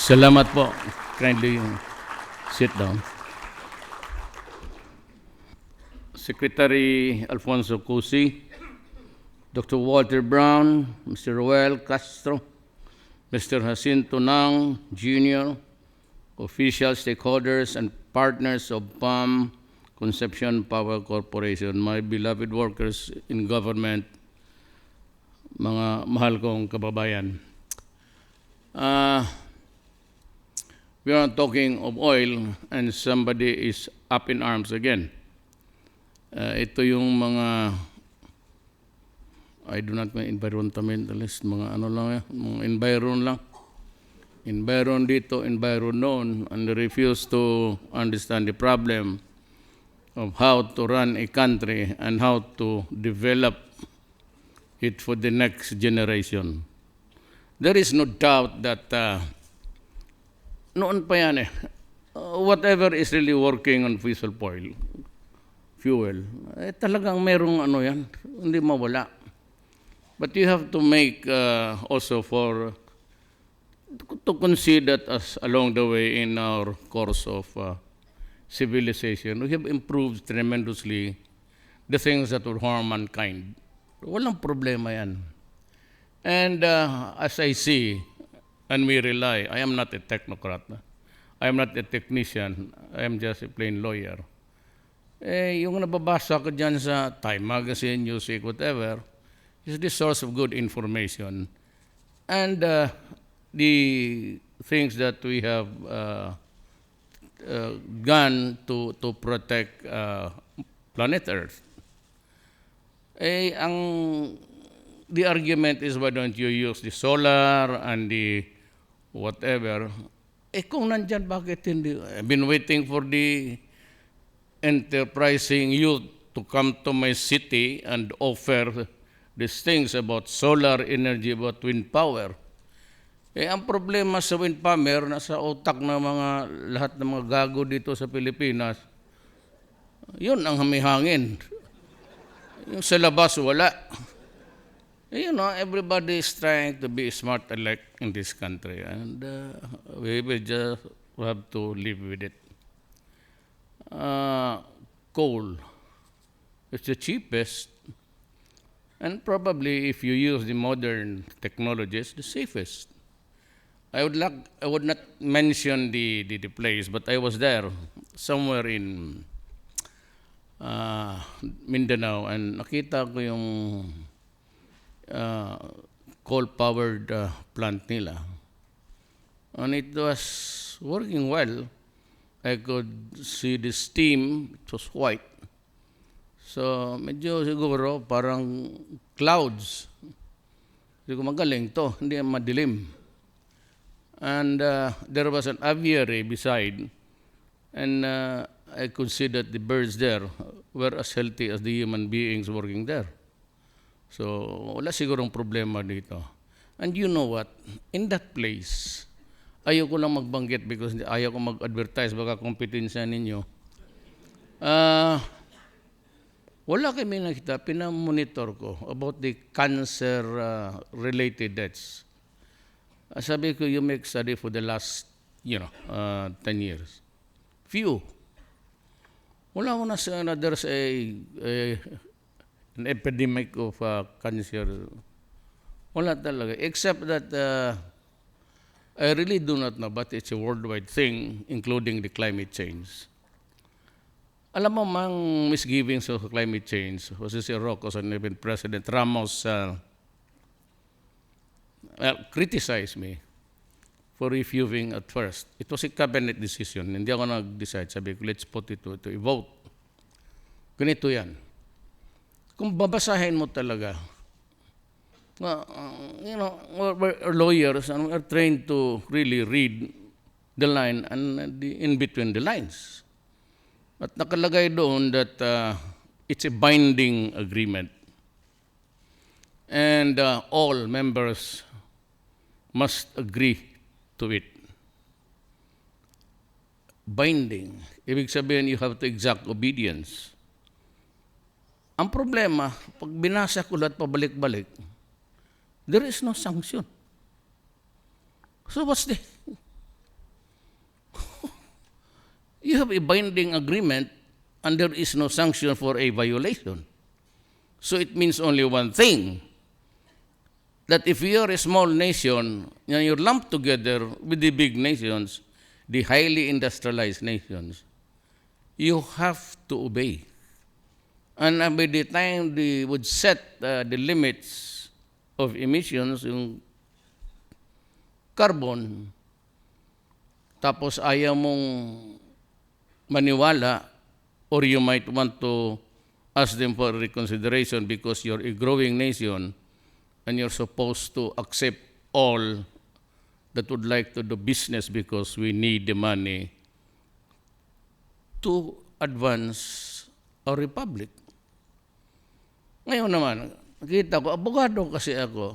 Salamat po. Kindly sit down. Secretary Alfonso Cusi, Dr. Walter Brown, Mr. Roel Castro, Mr. Jacinto Nang Jr., official stakeholders and partners of PAM Concepcion Power Corporation, my beloved workers in government, mga mahal kong kababayan. We are talking of oil and somebody is up in arms again. Ito yung mga, I do not mean environmentalist, mga ano lang yan, mga environ lang. Environ dito, environ noon, and refuse to understand the problem of how to run a country and how to develop it for the next generation. There is no doubt that noon pa yan whatever is really working on fossil fuel, talagang merong ano yan, hindi mawala. But you have to make also to consider us along the way in our course of civilization. We have improved tremendously the things that would harm mankind. Walang problema yan. And as I see, and we rely, I am not a technocrat, I am not a technician, I am just a plain lawyer. Yung nababasa ko dyan sa Time Magazine, Newsweek, whatever, is the source of good information. And the things that we have gone to protect planet Earth. The argument is, why don't you use the solar and the whatever? Kung nandyan, bakit hindi? I've been waiting for the enterprising youth to come to my city and offer these things about solar energy, about wind power. Ang problema sa wind power, nasa utak ng lahat ng mga gago dito sa Pilipinas, yun ang hamihangin. Yung sa labas, wala. You know, everybody is trying to be smart alike in this country, and we will just have to live with it. Coal is the cheapest, and probably if you use the modern technologies, the safest. I would not mention the place, but I was there somewhere in Mindanao, and nakita ko yung coal-powered plant nila. And it was working well. I could see the steam, it was white. So, medyo siguro parang clouds. Siguro magaling to, hindi madilim. And there was an aviary beside, and I could see that the birds there were as healthy as the human beings working there. So, wala sigurong problema dito. And you know what? In that place, ayaw ko lang magbanggit because ayaw ko mag-advertise, baka kompetensya ninyo. Wala kami nakita, pinamonitor ko about the cancer-related deaths. Sabi ko, you make study for the last, 10 years. Few. Wala ko na sa there's an epidemic of cancer. Wala talaga. Except that I really do not know, but it's a worldwide thing, including the climate change. Alam mo mang misgivings of climate change. Jose Rocos and even President Ramos criticized me for refusing at first. It was a cabinet decision. Hindi ako nag-decide. Sabi ko, let's put it to a vote. Ganito yan. Kung babasahin mo talaga, we're lawyers and we're trained to really read the line and in between the lines. At nakalagay doon that it's a binding agreement. And all members must agree to it. Binding. Ibig sabihin, you have to exact obedience. Ang problema, pag binasa ko lahat pabalik-balik, there is no sanction. So what's the You have a binding agreement and there is no sanction for a violation. So it means only one thing, that if you are a small nation and you're lumped together with the big nations, the highly industrialized nations, you have to obey. And by the time they would set the limits of emissions, yung carbon, tapos ayaw mong maniwala, or you might want to ask them for reconsideration because you're a growing nation and you're supposed to accept all that would like to do business because we need the money to advance our republic. Ngayon naman, nakita ko, abogado kasi ako.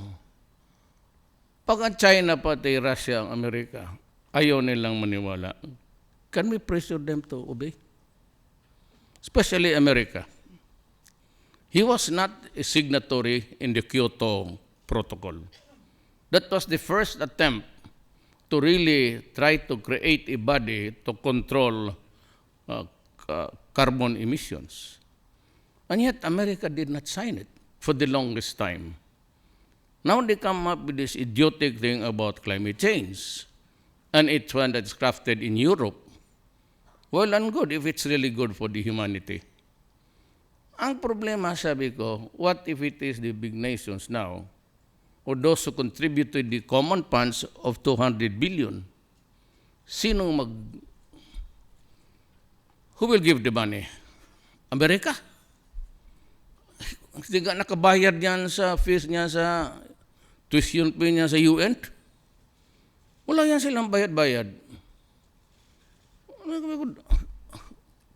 Pag ang China pati Russia ang Amerika, ayaw nilang maniwala. Can we pressure them to obey? Especially America. He was not a signatory in the Kyoto Protocol. That was the first attempt to really try to create a body to control carbon emissions. And yet America did not sign it for the longest time. Now they come up with this idiotic thing about climate change. And it's one that's crafted in Europe. Well and good if it's really good for the humanity. Ang problema, sabi ko, what if it is the big nations now, or those who contribute to the common funds of 200 billion? Who will give the money? Amerika? Hindi ka nakabayad yan sa fees niya sa tuition fee niya sa UN? Wala yan silang bayad-bayad.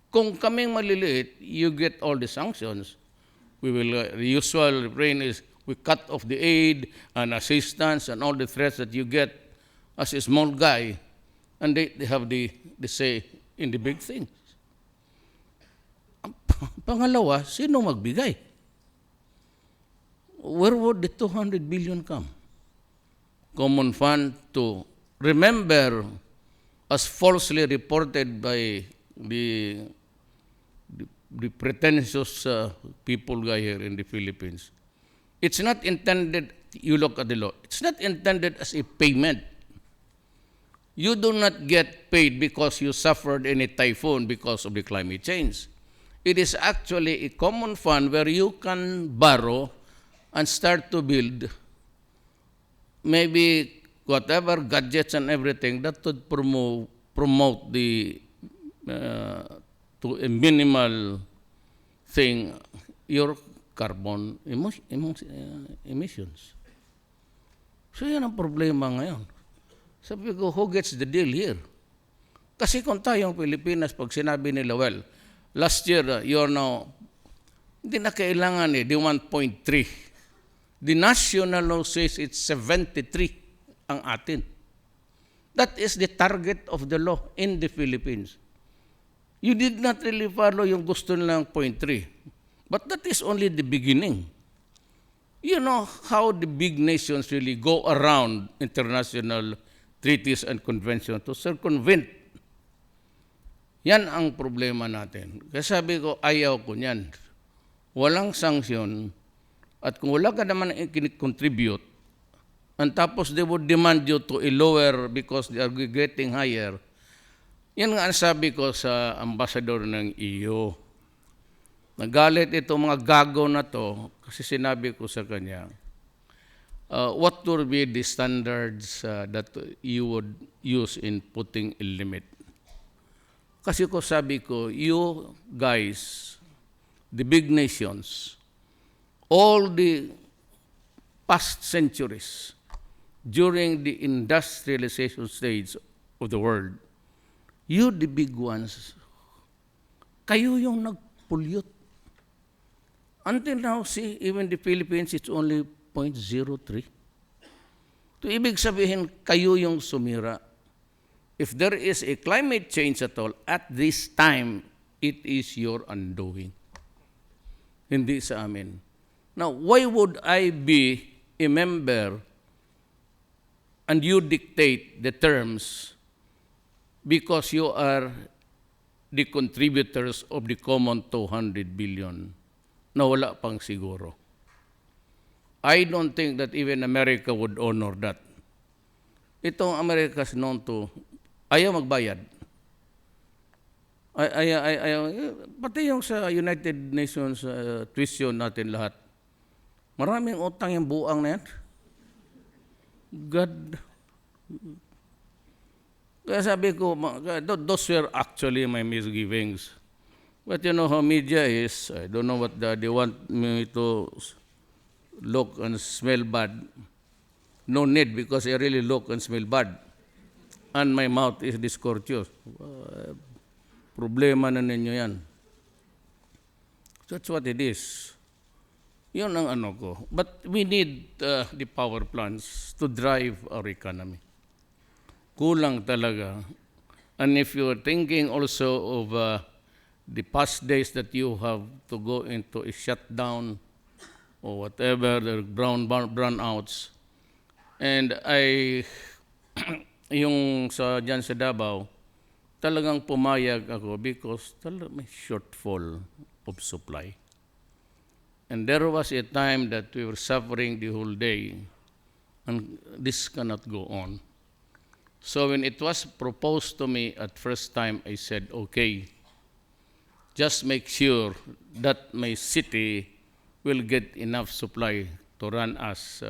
Kung kaming maliliit, you get all the sanctions. We will, the usual refrain is, we cut off the aid and assistance and all the threats that you get as a small guy, and they have the say in the big things. Pangalawa, sino magbigay? Where would the 200 billion come? Common fund to, remember, as falsely reported by the pretentious people guy here in the Philippines. It's not intended, you look at the law, it's not intended as a payment. You do not get paid because you suffered any typhoon because of the climate change. It is actually a common fund where you can borrow and start to build maybe whatever gadgets and everything that would promote the to a minimal thing, your carbon emissions. So yan ang problema ngayon. Sabi ko, who gets the deal here? Kasi kung tayong Pilipinas, pag sinabi nila, well, last year, you're now, hindi na kailangan the 1.3. The national law says it's 73 ang atin. That is the target of the law in the Philippines. You did not really follow yung gusto nilang 0.3. But that is only the beginning. You know how the big nations really go around international treaties and conventions to circumvent. Yan ang problema natin. Kaya sabi ko, ayaw ko niyan. Walang sanksyon. At kung wala ka naman i-contribute, and tapos they would demand you to a lower because they are getting higher, yan nga ang sabi ko sa ambassador ng EU. Nagalit itong mga gago na to kasi sinabi ko sa kanya, what would be the standards that you would use in putting a limit? Kasi ko sabi ko, you guys, the big nations, all the past centuries, during the industrialization stage of the world, you, the big ones, kayo yung nag-pollute. Until now, see, even the Philippines, it's only 0.03. To ibig sabihin, kayo yung sumira. If there is a climate change at all, at this time, it is your undoing. Hindi sa amin. Now, why would I be a member and you dictate the terms because you are the contributors of the common 200 billion na wala pang siguro. I don't think that even America would honor that. Itong America's known to ayaw magbayad. Ayaw, pati yung sa United Nations tuition natin lahat. Maraming utang yung buang na yan. God. Kaya sabi ko, those were actually my misgivings. But you know how media is. I don't know what they want me to look and smell bad. No need, because I really look and smell bad. And my mouth is discourteous. Problema na ninyo yan. That's what it is. Yun ang ano ko. But we need the power plants to drive our economy. Kulang talaga. And if you're thinking also of the past days that you have to go into a shutdown or whatever, the brownouts, and yung dyan sa Davao, talagang pumayag ako because may shortfall of supply. And there was a time that we were suffering the whole day, and this cannot go on. So when it was proposed to me at first time, I said, okay, just make sure that my city will get enough supply to run us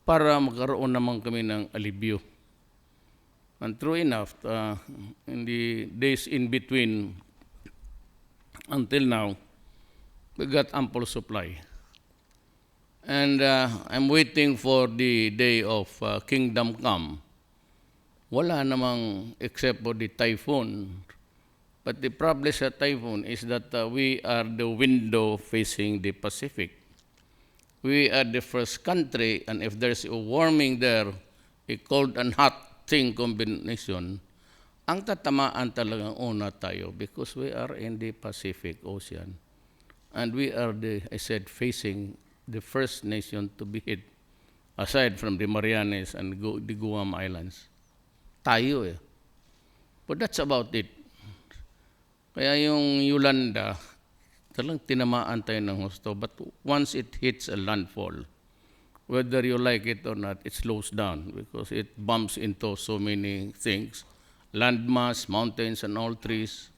para magkaroon naman kami ng alibyo. And true enough, in the days in between until now, we got ample supply. And I'm waiting for the day of Kingdom Come. Wala namang except for the typhoon. But the problem sa typhoon is that we are the window facing the Pacific. We are the first country, and if there's a warming there, a cold and hot thing combination, ang tatamaan talagang una tayo because we are in the Pacific Ocean. And we are I said, facing the first nation to be hit, aside from the Marianas and the Guam Islands. Tayo eh. But that's about it. Kaya yung Yolanda, talagang tinamaan tayo ng husto. But once it hits a landfall, whether you like it or not, it slows down because it bumps into so many things. Landmass, mountains, and all trees.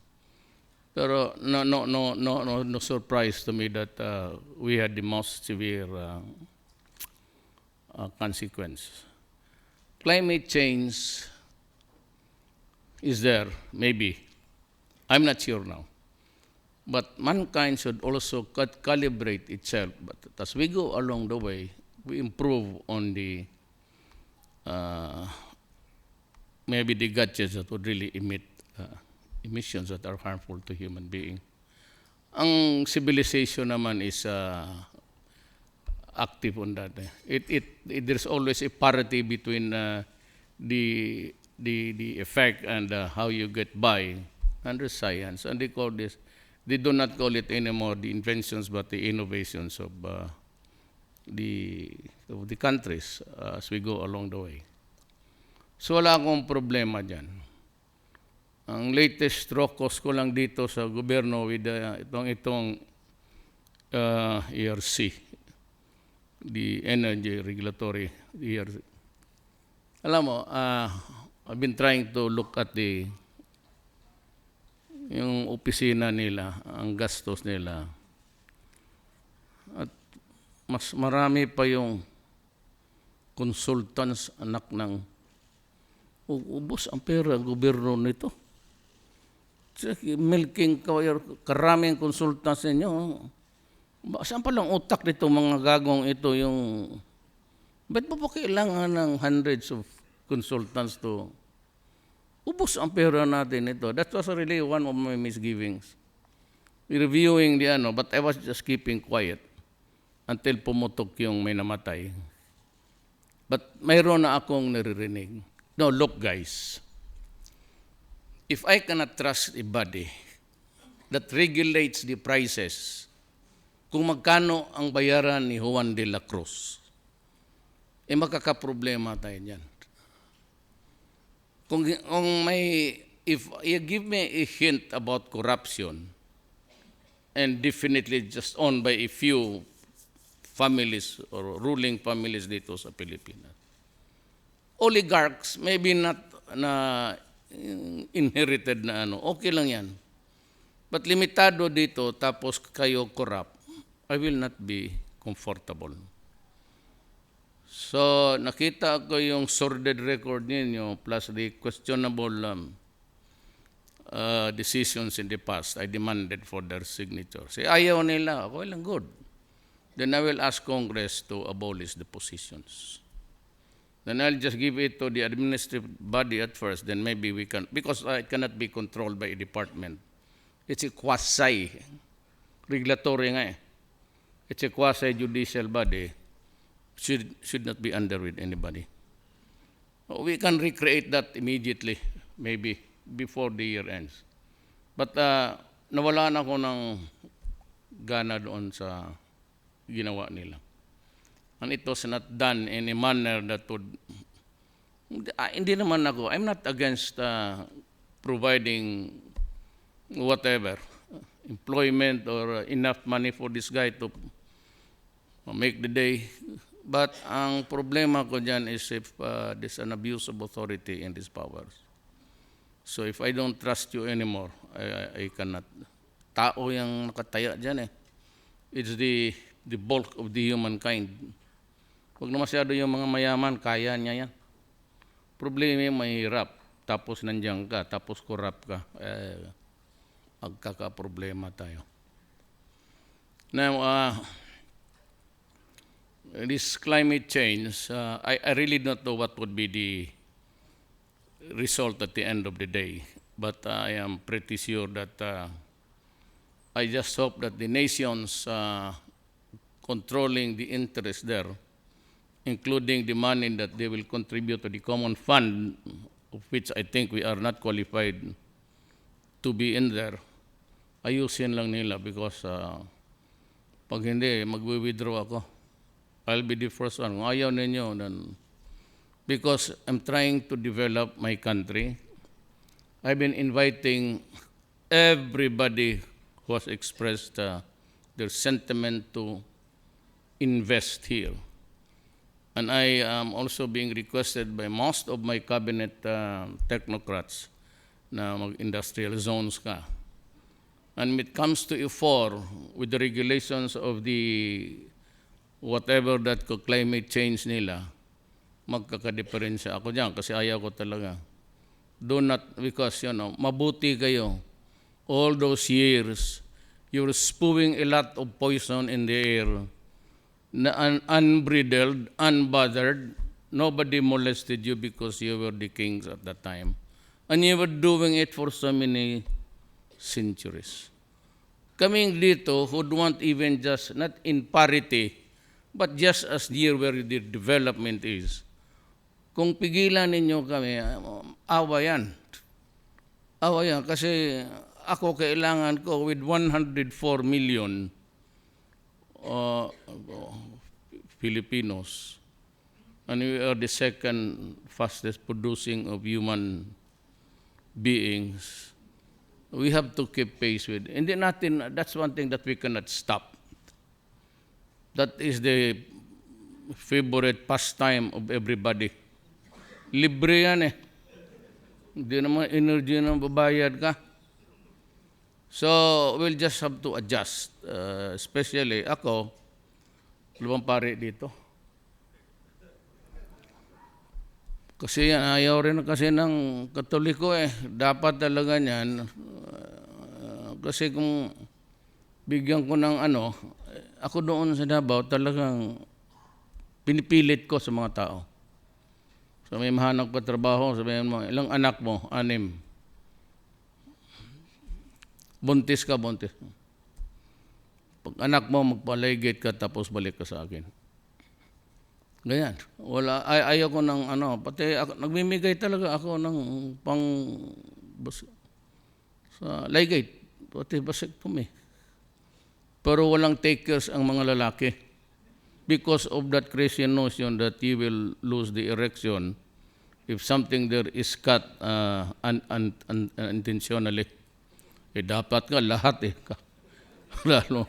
Pero no surprise to me that we had the most severe consequence. Climate change is there, maybe. I'm not sure now. But mankind should also calibrate itself. But as we go along the way, we improve on the maybe the gadgets that would really emit emissions that are harmful to human being. Ang civilization naman is active on that. There's always a parity between the effect and how you get by under science. And they call this, they do not call it anymore the inventions but the innovations of the countries as we go along the way. So wala akong problema dyan. Ang latest rokos ko lang dito sa gobyerno with itong ERC, the Energy Regulatory ERC. Alam mo, I've been trying to look at yung opisina nila, ang gastos nila. At mas marami pa yung consultants anak ng ubos ang pera gobyerno nito. Milking karaming consultants ninyo. Saan palang utak nito mga gagong ito yung ba't pa kailangan ng hundreds of consultants to ubos ang pera natin ito? That was really one of my misgivings. Reviewing but I was just keeping quiet until pumutok yung may namatay. But mayroon na akong naririnig. No, look guys, if I cannot trust a body that regulates the prices, kung magkano ang bayaran ni Juan de la Cruz, makakaproblema tayo dyan. Kung may if you give me a hint about corruption, and definitely just owned by a few families or ruling families dito sa Pilipinas. Oligarchs, maybe not na inherited na ano, okay lang yan. But limitado dito, tapos kayo corrupt, I will not be comfortable. So, nakita ko yung sordid record ninyo plus the questionable decisions in the past. I demanded for their signature. Say, ayaw nila. Okay lang, good. Then I will ask Congress to abolish the positions. Then I'll just give it to the administrative body at first, then maybe we can, because it cannot be controlled by a department. It's a quasi-regulatory nga eh. It's a quasi-judicial body. Should not be under with anybody. We can recreate that immediately, maybe, before the year ends. But nawala na ako ng gana doon sa ginawa nila. And it was not done in a manner that would, hindi naman ako, I'm not against providing whatever, employment or enough money for this guy to make the day. But ang problema ko dyan is if there's an abuse of authority in these powers. So if I don't trust you anymore, I cannot. Tao yung nakataya dyan eh. It's the bulk of the humankind. Huwag na masyado yung mga mayaman, kaya niya yan. Problema yung mahirap, tapos nandiyan ka, tapos corrupt ka. Magkaka-problema tayo. Now, this climate change, I really don't know what would be the result at the end of the day. But I am pretty sure that I just hope that the nations controlling the interest there, including the money that they will contribute to the common fund, of which I think we are not qualified to be in there, ayusin lang nila because pag hindi, mag-withdraw ako. I'll be the first one. Kung ayaw ninyo, then, because I'm trying to develop my country, I've been inviting everybody who has expressed their sentiment to invest here. And I am also being requested by most of my cabinet technocrats na mag-industrial zones ka. And when it comes to E4, with the regulations of the whatever that climate change nila, magkakadiferensya ako dyan kasi ayaw ko talaga. Do not, because mabuti kayo. All those years, you're spewing a lot of poison in the air, na unbridled, unbothered. Nobody molested you because you were the kings at that time. And you were doing it for so many centuries. Coming dito, who'd want even just, not in parity, but just as near where the development is. Kung pigilan ninyo kami, awa yan. Awa yan. Kasi ako kailangan ko with 104 million Filipinos, and we are the second fastest producing of human beings. We have to keep pace with. Hindi natin, that's one thing that we cannot stop. That is the favorite pastime of everybody. Libre yan eh. Hindi naman energy na babayad ka. So, we'll just have to adjust. Especially ako, lumang pare dito. Kasi yan, ayaw rin kasi ng Katoliko eh. Dapat talaga niyan. Kasi kung bigyan ko ng ako doon sa Davao talagang pinipilit ko sa mga tao. So may mahanap ka trabaho, sabihin mo, ilang anak mo? 6. Buntis ka, buntis. Pag anak mo, magpaligid ka, tapos balik ka sa akin. Ganyan. Wala, ayaw ko ng pati ako, nagmimigay talaga ako ng sa ligate, pati vasectomy. Pero walang takers ang mga lalaki. Because of that crazy notion that you will lose the erection if something there is cut unintentionally, dapat nga lahat lalo,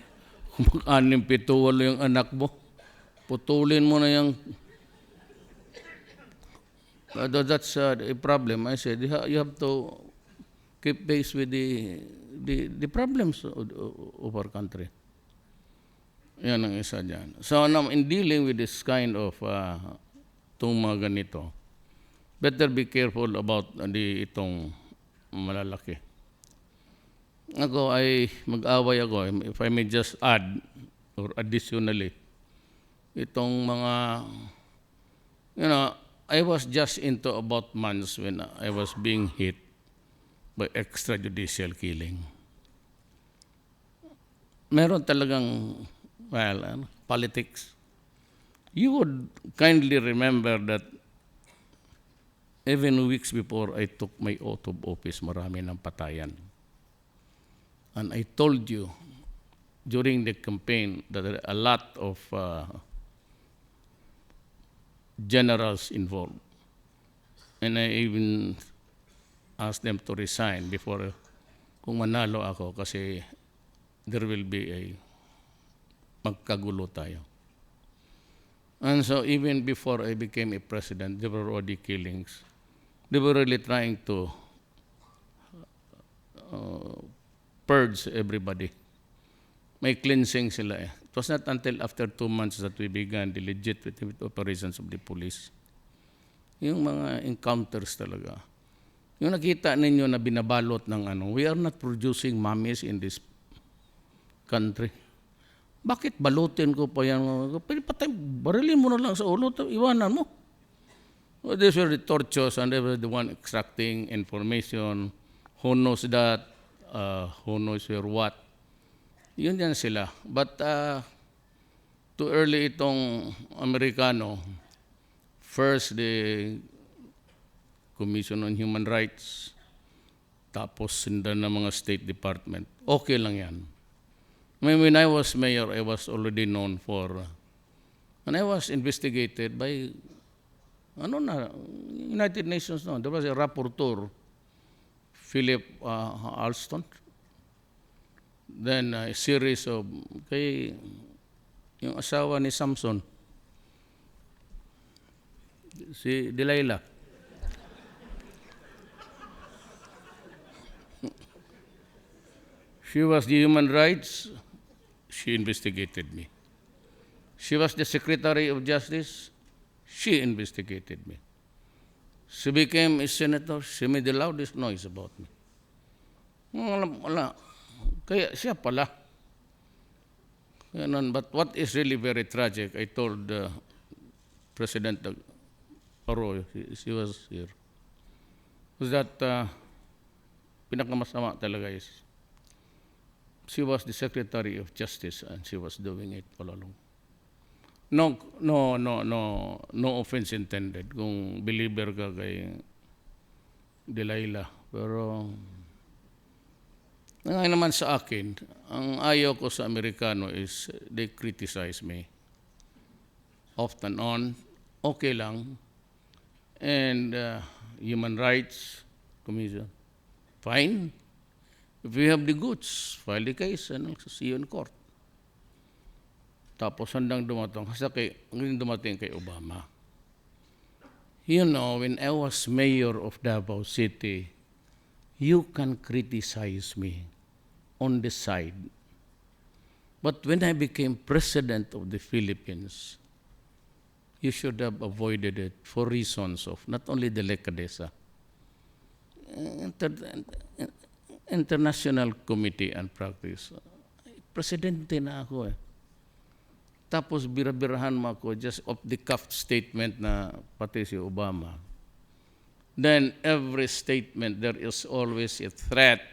kung 6, 7, 8 yung anak mo, putulin mo na yung, that's a problem. I said, you have to keep pace with the problems of our country. Yan ang isa dyan. So now, in dealing with this kind of itong mga ganito, better be careful about itong malalaki. Ako ay mag-away ako, if I may just add, or additionally, itong mga, I was just into about months when I was being hit by extrajudicial killing. Meron talagang, politics. You would kindly remember that even weeks before I took my oath of office, marami ng patayan. And I told you during the campaign that there are a lot of generals involved. And I even asked them to resign before kung manalo ako kasi there will be magkagulo tayo. And so even before I became a president, there were already killings. They were really trying to purge everybody. May cleansing sila eh. It was not until after 2 months that we began the legitimate operations of the police. Yung mga encounters talaga. Yung nakita ninyo na binabalot ng we are not producing mummies in this country. Bakit balutin ko pa yan? Patay, barilin mo na lang sa ulo, iwanan mo. Well, these were the tortures and they were the one extracting information. Who knows that? Who knows where what? Yun yan sila. But too early itong Amerikano, first the Commission on Human Rights, tapos sindan ng mga State Department. Okay lang yan. When I was mayor, I was already known for, and I was investigated by, United Nations, no? There was a rapporteur, Philip Alston. Then a series of, yung asawa ni Samson, si Delilah. She was the human rights, she investigated me. She was the Secretary of Justice, she investigated me. She became a senator, she made the loudest noise about me. Wala. Kaya siya pala. But what is really very tragic, I told President Arroyo, she was here, was that pinakamasama talaga is, she was the Secretary of Justice and she was doing it all along. No offense intended kung believer ka kay Delilah. Pero ngayon naman sa akin, ang ayaw ko sa Amerikano is they criticize me. Off and on, okay lang. And Human Rights Commission, fine. If we have the goods, file the case and see you in court. Tapos handang dumating kay Obama. When I was mayor of Davao City, you can criticize me on the side. But when I became president of the Philippines, you should have avoided it for reasons of not only delicadeza, International Committee and Practice. Presidente na ako eh. Tapos birabirahan mo ako just off the cuff statement na pati si Obama. Then every statement there is always a threat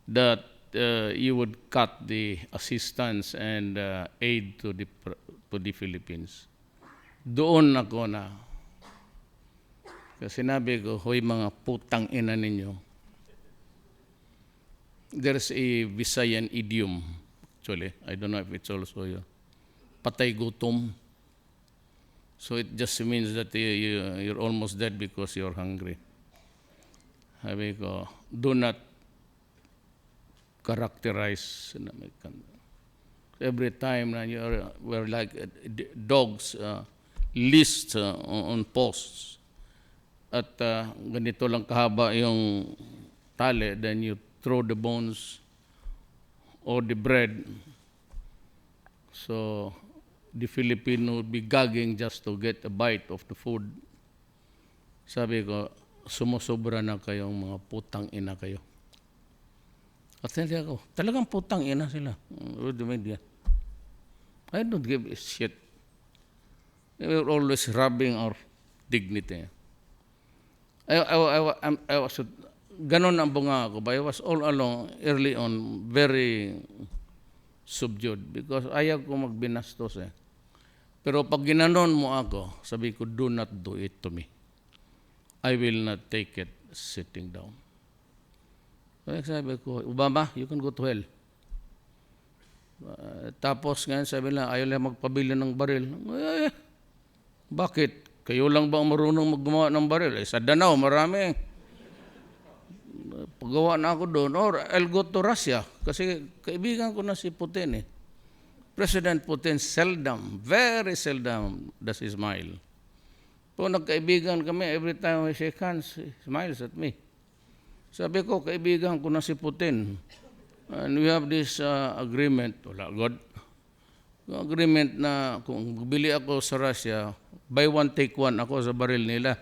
that you would cut the assistance and aid to the Philippines. Doon ako na. Kasi sinabi ko, hoy mga putang ina ninyo. There's a Visayan idiom, actually. I don't know if it's also patay gutom. So it just means that you're almost dead because you're hungry. Sabi ko, do not characterize. Every time na we're like dogs list on posts. At ganito lang kahaba yung tali, then you throw the bones or the bread. So the Filipino would be gagging just to get a bite of the food. Sabi ko, sumusobra na kayong mga putang ina kayo. At hindi ako, talagang putang ina sila. With the media. I don't give a shit. They were always robbing our dignity. I was, ganon ang bunga ako, but I was all along, early on, very subdued because ayaw ko magbinastos eh. Pero pag ginanon mo ako, sabi ko, do not do it to me. I will not take it sitting down. Kaya sabi ko, Obama, you can go to hell. Tapos ngayon sabi lang, ayaw lang magpabili ng baril. Bakit? Kayo lang ba marunong maggumawa ng baril? Sa Danao, marami. Paggawa na ako doon, or I'll go to Russia. Kasi kaibigan ko na si Putin eh. President Putin seldom, very seldom does he smile. Kung nagkaibigan kami, every time we shake hands, he smiles at me. Sabi ko, kaibigan ko na si Putin. And we have this agreement, wala God. Agreement na kung bili ako sa Russia, buy one, take one ako sa baril nila.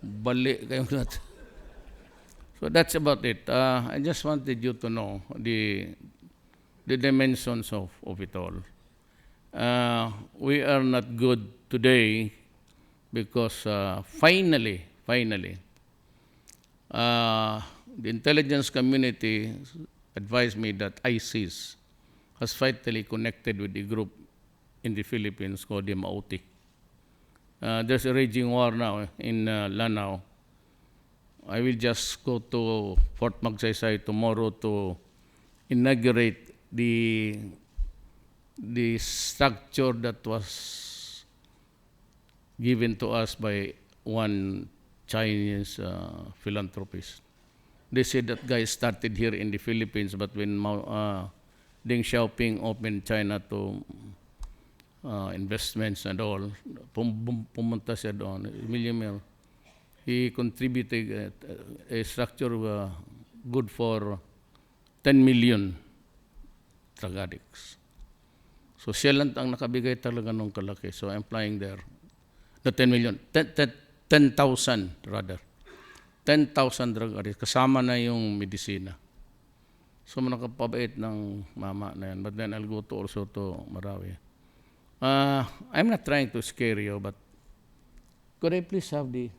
Bali kayong lahat. So that's about it. I just wanted you to know the dimensions of it all. We are not good today because finally, the intelligence community advised me that ISIS has vitally connected with the group in the Philippines called the Mauti. There's a raging war now in Lanao. I will just go to Fort Magsaysay tomorrow to inaugurate the structure that was given to us by one Chinese philanthropist. They said that guy started here in the Philippines, but when Deng Xiaoping opened China to investments and all, pumunta siya doon, millionaire. He contributed a structure good for 10 million drug addicts. So siya lang ang nakabigay talaga ng kalaki. So I'm flying there. The 10 million, 10,000 rather. 10,000 drug addicts. Kasama na yung medisina. So nakapabait ng mama na yan. But then I'll go to also to Marawi. I'm not trying to scare you, but could I please have the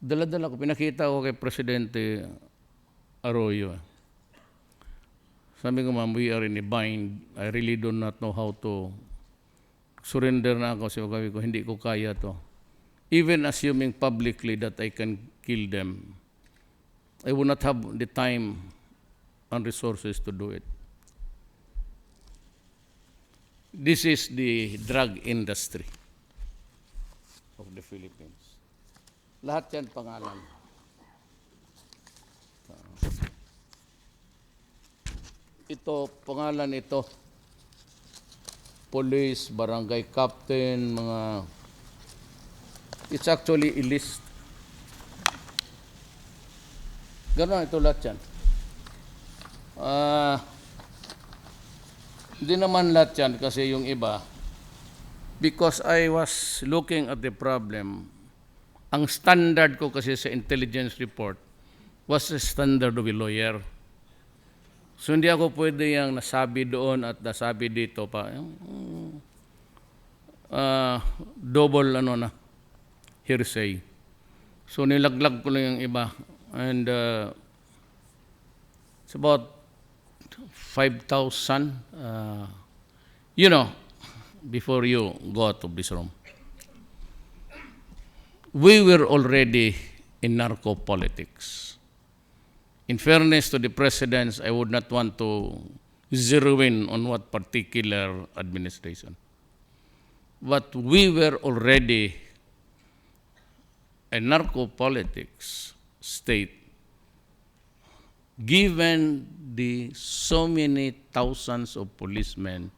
dala-dala ko, pinakita ko kay Presidente Arroyo. Sabi ko, ma'am, we are in a bind. I really do not know how to surrender na ako. Sabi ko, hindi ko kaya to. Even assuming publicly that I can kill them, I will not have the time and resources to do it. This is the drug industry of the Philippines. Lahat yan pangalan. Ito, pangalan ito. Police, barangay captain, mga... It's actually a list. Ganon ito lahat yan. Hindi naman lahat yan kasi yung iba, because I was looking at the problem, ang standard ko kasi sa intelligence report was the standard of a lawyer. So hindi ako pwede yung nasabi doon at nasabi dito pa. Double hearsay. So nilaglag ko lang yung iba. And it's about 5,000, before you go out of this room. We were already in narco politics. In fairness to the presidents, I would not want to zero in on what particular administration. But we were already a narco-politics state, given the so many thousands of policemen,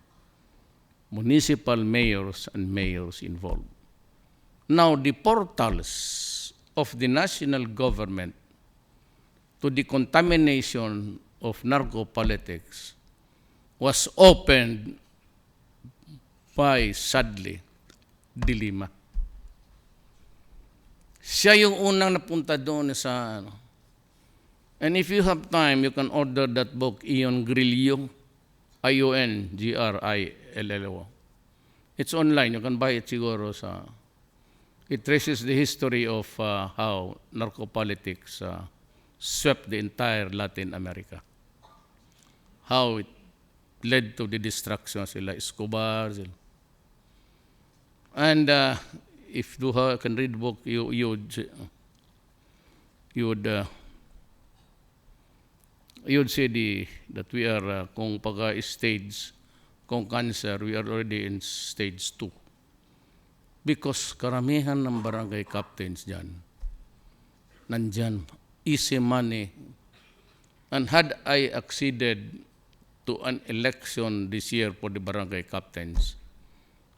municipal mayors, and mayors involved. Now, the portals of the national government to the contamination of narco-politics was opened by, sadly, Dilima. Siya yung unang napunta doon sa ano. And if you have time, you can order that book, Ion Grillo, Iongrillo. It's online. You can buy it siguro sa... It traces the history of how narco-politics swept the entire Latin America. How it led to the destruction sila Escobar. And if you can read the book, you would see that we are, kung pagka-stage, kung cancer, we are already in stage 2. Because karamihan ng barangay captains dyan, nandyan, easy money. And had I acceded to an election this year for the barangay captains,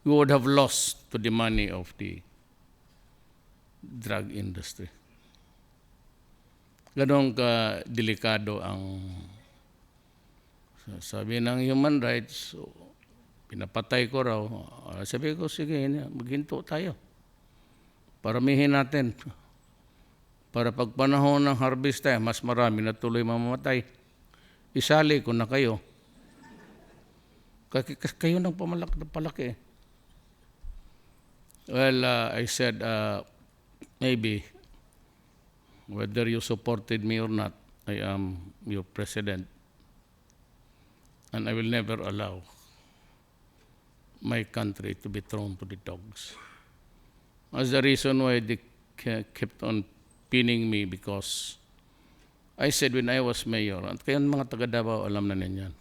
we would have lost to the money of the drug industry. Ganong ka-delikado ang sabi ng human rights, pinapatay ko raw. Sabi ko, sige, maghinto tayo. Paramihin natin. Para pag panahon ng harvest tayo, mas marami na tuloy mamamatay. Isali ko na kayo. Kayo nang palaki. Well, I said, maybe, whether you supported me or not, I am your president. And I will never allow my country to be thrown to the dogs. That's the reason why they kept on pinning me, because I said when I was mayor, at kaya mga taga Davao alam na ninyan,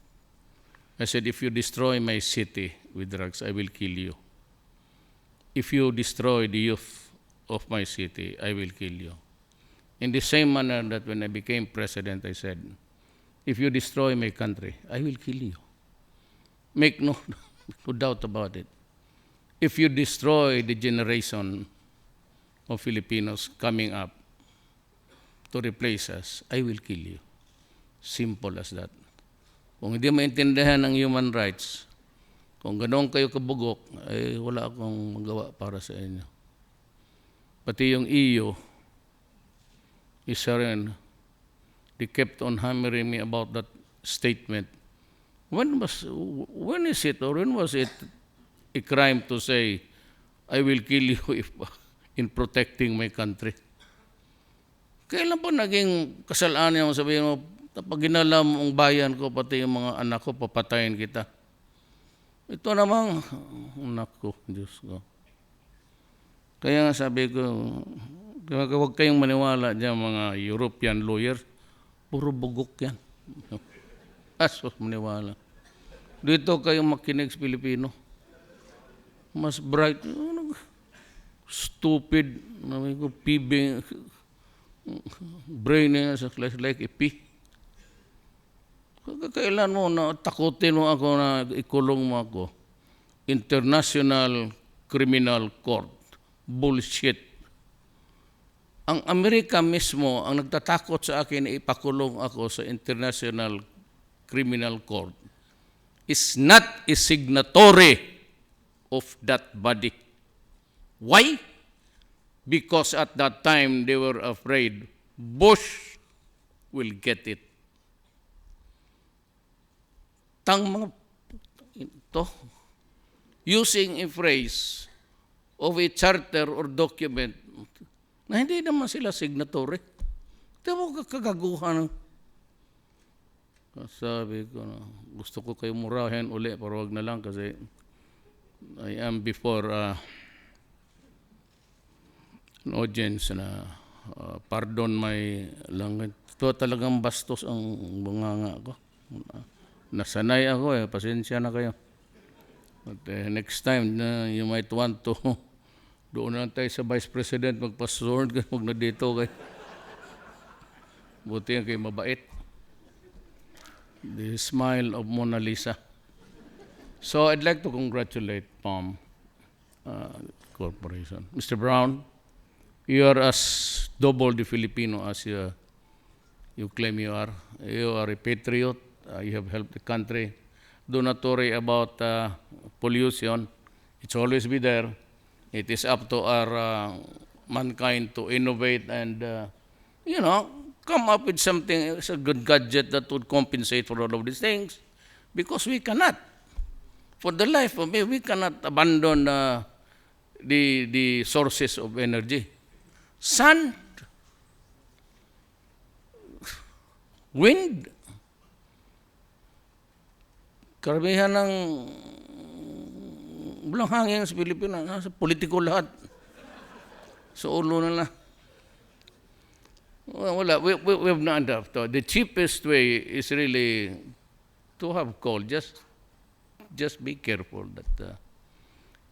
I said, if you destroy my city with drugs, I will kill you. If you destroy the youth of my city, I will kill you. In the same manner that when I became president, I said, if you destroy my country, I will kill you. Make no doubt about it. If you destroy the generation of Filipinos coming up to replace us, I will kill you. Simple as that. Kung hindi maintindihan ng human rights, kung ganoon kayo kabugok, ay wala akong magawa para sa inyo. Pati yung EU, isa rin, they kept on hammering me about that statement. When is it, or when was it a crime to say, I will kill you if in protecting my country? Kailan pa naging kasalanan yung sabihin mo, pag ginalam ang bayan ko, pati yung mga anak ko, papatayin kita. Ito namang, anak ko, Diyos ko. Kaya nga sabi ko, huwag kayong maniwala dyan mga European lawyers, puro bugok yan. Asos maniwala. Dito kayong makinig sa Pilipino. Mas bright, stupid, pibing, brain niya like a pea. Kailan mo na takutin mo ako na ikulong mo ako? International Criminal Court. Bullshit. Ang Amerika mismo ang nagtatakot sa akin na ipakulong ako sa International Criminal Court is not a signatory of that body. Why? Because at that time they were afraid Bush will get it. Tang mga ito, using a phrase of a charter or document na hindi naman sila signatory. Ito mo kagaguhan. Sabi ko na, gusto ko kayo murahin uli, pero wag na lang kasi I am before an audience na pardon my language. Ito talagang bastos ang bunganga ko. Nasanay ako pasensya na kayo. But next time, you might want to doon na tayo sa Vice President, magpa-sword ka, huwag na dito kay. Buti nga kayo mabait. The smile of Mona Lisa. So I'd like to congratulate PAM Corporation. Mr. Brown, you are as double the Filipino as you claim you are. You are a patriot. You have helped the country. Do not worry about pollution. It's always be there. It is up to our mankind to innovate and, come up with something, it's a good gadget that would compensate for all of these things. Because we cannot. For the life of me, we cannot abandon the sources of energy. Sun, wind, karamihan ng walang hangin sa Pilipinas, nasa politiko lahat. Sa ulo na lang. Wala, we have not enough. The cheapest way is really to have coal. Just be careful that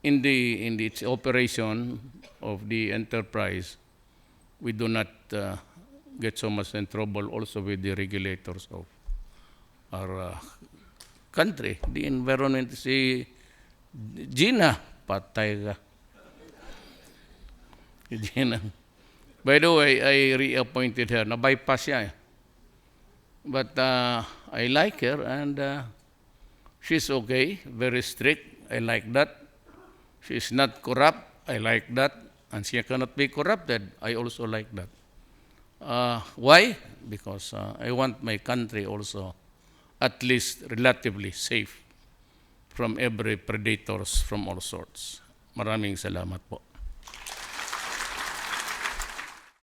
in its operation of the enterprise, we do not get so much in trouble also with the regulators of our country. The environment, si Gina, patay ka. Gina. By the way, I reappointed her. Na-bypass siya. But I like her and she's okay, very strict. I like that. She's not corrupt. I like that. And she cannot be corrupted. I also like that. Why? Because I want my country also at least relatively safe from every predators from all sorts. Maraming salamat po.